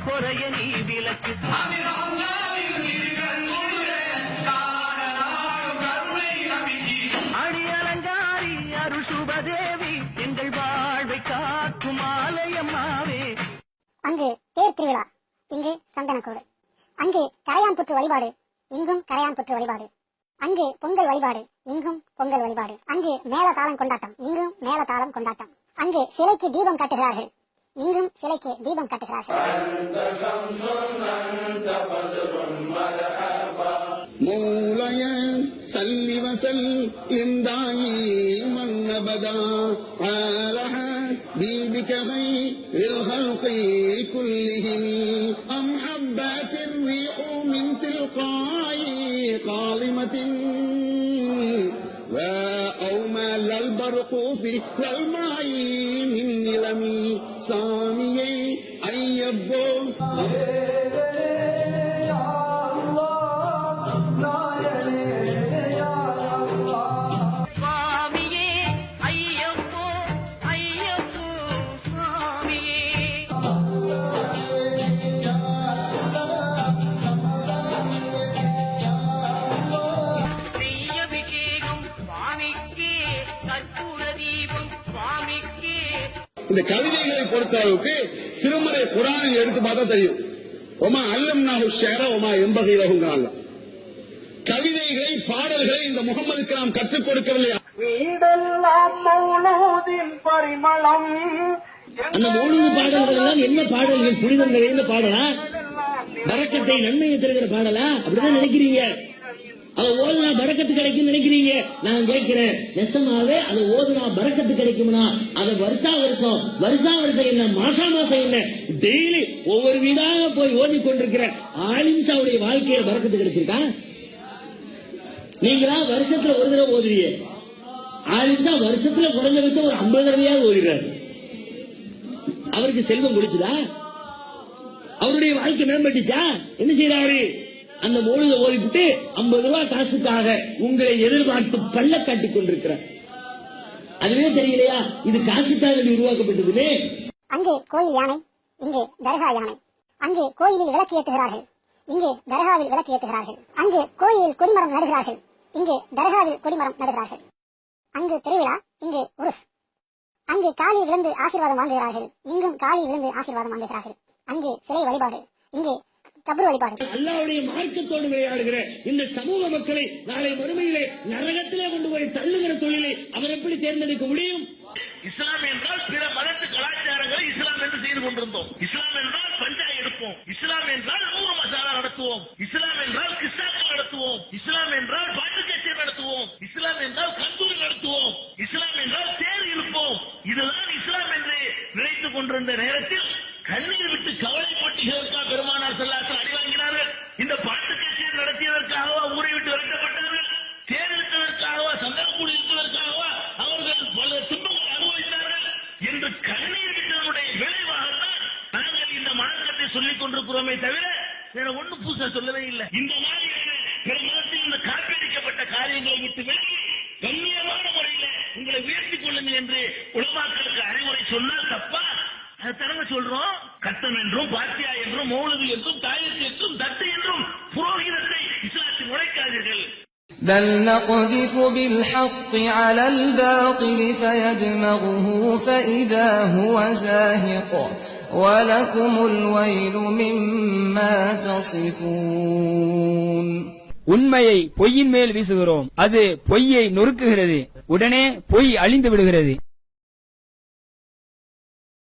குறைய நீ விலக்கு. அடி அலங்காரி அருசுபதேவி எங்கள் வாழ்வை காக்கும் ஆலயம்மாவே. அங்கு தேர் திருவிழா, இங்கு சந்தனக்கூடு. அங்கு கரையான் புற்று வழிபாடு, இங்கும் கரையான் புற்று வழிபாடு. அங்கு பொங்கல் வழிபாடு, இங்கும் பொங்கல் வழிபாடு. அங்கு மேல தாளம் கொண்டாட்டம், இங்கும் மேல தாளம் கொண்டாட்டம். அங்கு சிலைக்கு தீபம் காட்டுகிறார்கள், இங்கும் சிலைக்கு தீபம் காட்டுகிறார்கள். مولاي صل وسلم دائما ابدا على حبيبك خير الخلق كلهم ام حبات الريح من تلقاء قاضمة وأومل البرق في الماء من نلمي سامي أيبو. இந்த கவிதைகளை பொறுத்தளவுக்கு திருமறை குர்ஆனை எடுத்து பார்த்தா தெரியும். ஒமா அல்லம்னாஹு ஷிஅர ஒமா யம்பகி லஹுங்கிறாங்க. கவிதைகளை பாடல்களை இந்த முகமதுக்கு நாம் கற்றுக் கொடுக்கவில்லையா? வீடெல்லாம் மௌலூதின் பரிமளம். அந்த மௌலூது பாடல்கள் எல்லாம் என்ன பாடல்கள்? புனிதம் நிறைந்த பாடலா? பரக்கத்தை நன்மையை தருகிற பாடலா? அப்படிதான் நினைக்கிறீங்க? அதை ஓதுனா பரக்கத்து கிடைக்கும் நினைக்கிறீங்க? நான் கேட்கிறேன், நெசமாவே அதை ஓதுனா பரக்கத்து கிடைக்கும்னா அதை வருஷா வருஷம் என்ன, மாசம் என்ன, டெய்லி ஒவ்வொரு வீடாக போய் ஓதி கொண்டிருக்கிற ஆலிம்சாவுடைய வாழ்க்கையில பரக்கத்து கிடைச்சிருக்கா? நீங்களா வருஷத்துல ஒரு தடவை ஓதுவீங்க, ஆலிம்சா வருஷத்துல குறைஞ்சபட்சம் ஒரு 50 தடவையாவது ஓதுறாரு. அவருக்கு செல்வம் குடிச்சுதா? அவருடைய வாழ்க்கை மேம்பட்டுச்சா? என்ன செய்யறாரு? அந்த மௌலித ஓதிவிட்டு 50 ரூபாய் காசுக்காக உங்களை எதிர்பார்த்து பல்ல காட்டிக் கொண்டிருக்கிறார். அதுவே தெரியலையா இது காசுக்காக உருவாக்கப்பட்டதுன்னு? அங்கு கோயில் யானை, இங்கு தர்கா யானை. அங்கு கோயிலில் விளக்கு ஏற்றுகிறார்கள், இங்கு தர்காவில் விளக்கு ஏற்றுகிறார்கள். அங்கு கோயிலில் கொடிமரம் நடுகிறார்கள், இங்கு தர்காவில் கொடிமரம் நடுகிறார்கள். அங்கு திருவிழா, இங்கு உருஸ். அங்கு காலி விழுந்து ஆசீர்வாதம் வாங்குகிறார்கள், இங்கும் காலி விழுந்து ஆசீர்வாதம் வாங்குகிறார்கள். அங்கு சிலை வழிபாடு, இங்கு கபர் வழிபாடு. அல்லாஹ்வுடைய மார்க்கத்தோடு விளையாடுகிற இந்த சமூக மக்களை நாளை மறுமையிலே நரகத்திலே கொண்டு போய் தள்ளுகிற தொழிலை அவர் எப்படி தேர்ந்தெடுக்க முடியும்? இஸ்லாம் என்றால் பிற மதத்து கலாச்சாரங்களை இஸ்லாம் என்று செய்து கொண்டிருந்தோம். இஸ்லாம் என்றால் பஞ்சா எடுப்போம், இஸ்லாம் என்றால் நூறு மசாலா நடத்துவோம், இஸ்லாம் என்றால் கிஸ்தாக்கள் நடத்துவோம், இஸ்லாம் என்றால் பாட்டு கச்சேரி நடத்துவோம், இஸ்லாம் என்றால் கந்தூரி நடத்துவோம், இஸ்லாம் என்றால் தேர் இழுப்போம். இதுதான் இஸ்லாம் என்று நினைத்துக் கொண்டிருந்த நேரத்தில் கண்ணீர் விட்டு கவலைப்பட்டுகளுக்காக பெருமானார் ஸல்லல்லாஹு அலைஹி அடி வாங்கினார்கள். இந்த பாட்டு கச்சேரி நடத்தியதற்காகவா ஊரை விட்டு விரட்டப்பட்டார்கள்? தேர் இழுத்ததற்காகவா, சந்தனக்கூடு இழுத்ததற்காகவா அவர்கள் பல துன்பங்களை அனுபவித்தார்கள் என்று கண்ணீர் விட்டதனுடைய விளைவாகத்தான் நாங்கள் இந்த மார்க்கத்தை சொல்லிக் கொண்டிருக்கிறோமே தவிர வேற ஒன்னும் புதுசா சொல்லவே இல்லை. இந்த மாதிரியான பிற மதத்தில் இந்த காப்பீடிக்கப்பட்ட காரியங்களை விட்டு விலகி கண்ணியமான முறையில் உங்களை உயர்த்திக் கொள்ளுங்கள் என்று உலமாக்களுக்கு அறிவுரை சொன்னால் தப்பா? அது தரங்க சொல்றோம். கட்டம் என்றும் பாத்தியா என்றும் மௌலவி என்றும் தாயத்து என்றும் தட்டு என்றும் புரோகிதத்தை இஸ்லாத்தில் நுழைக்காதீர்கள். بل نقذف بالحق على الباطل فيدمغه فإذا هو زاهق ولكم الويل مما تصفون. உண்மையை பொய்யின் மேல் வீசுகிறோம், அது பொய்யை நொறுக்குகிறது, உடனே பொய் அழிந்து விடுகிறது.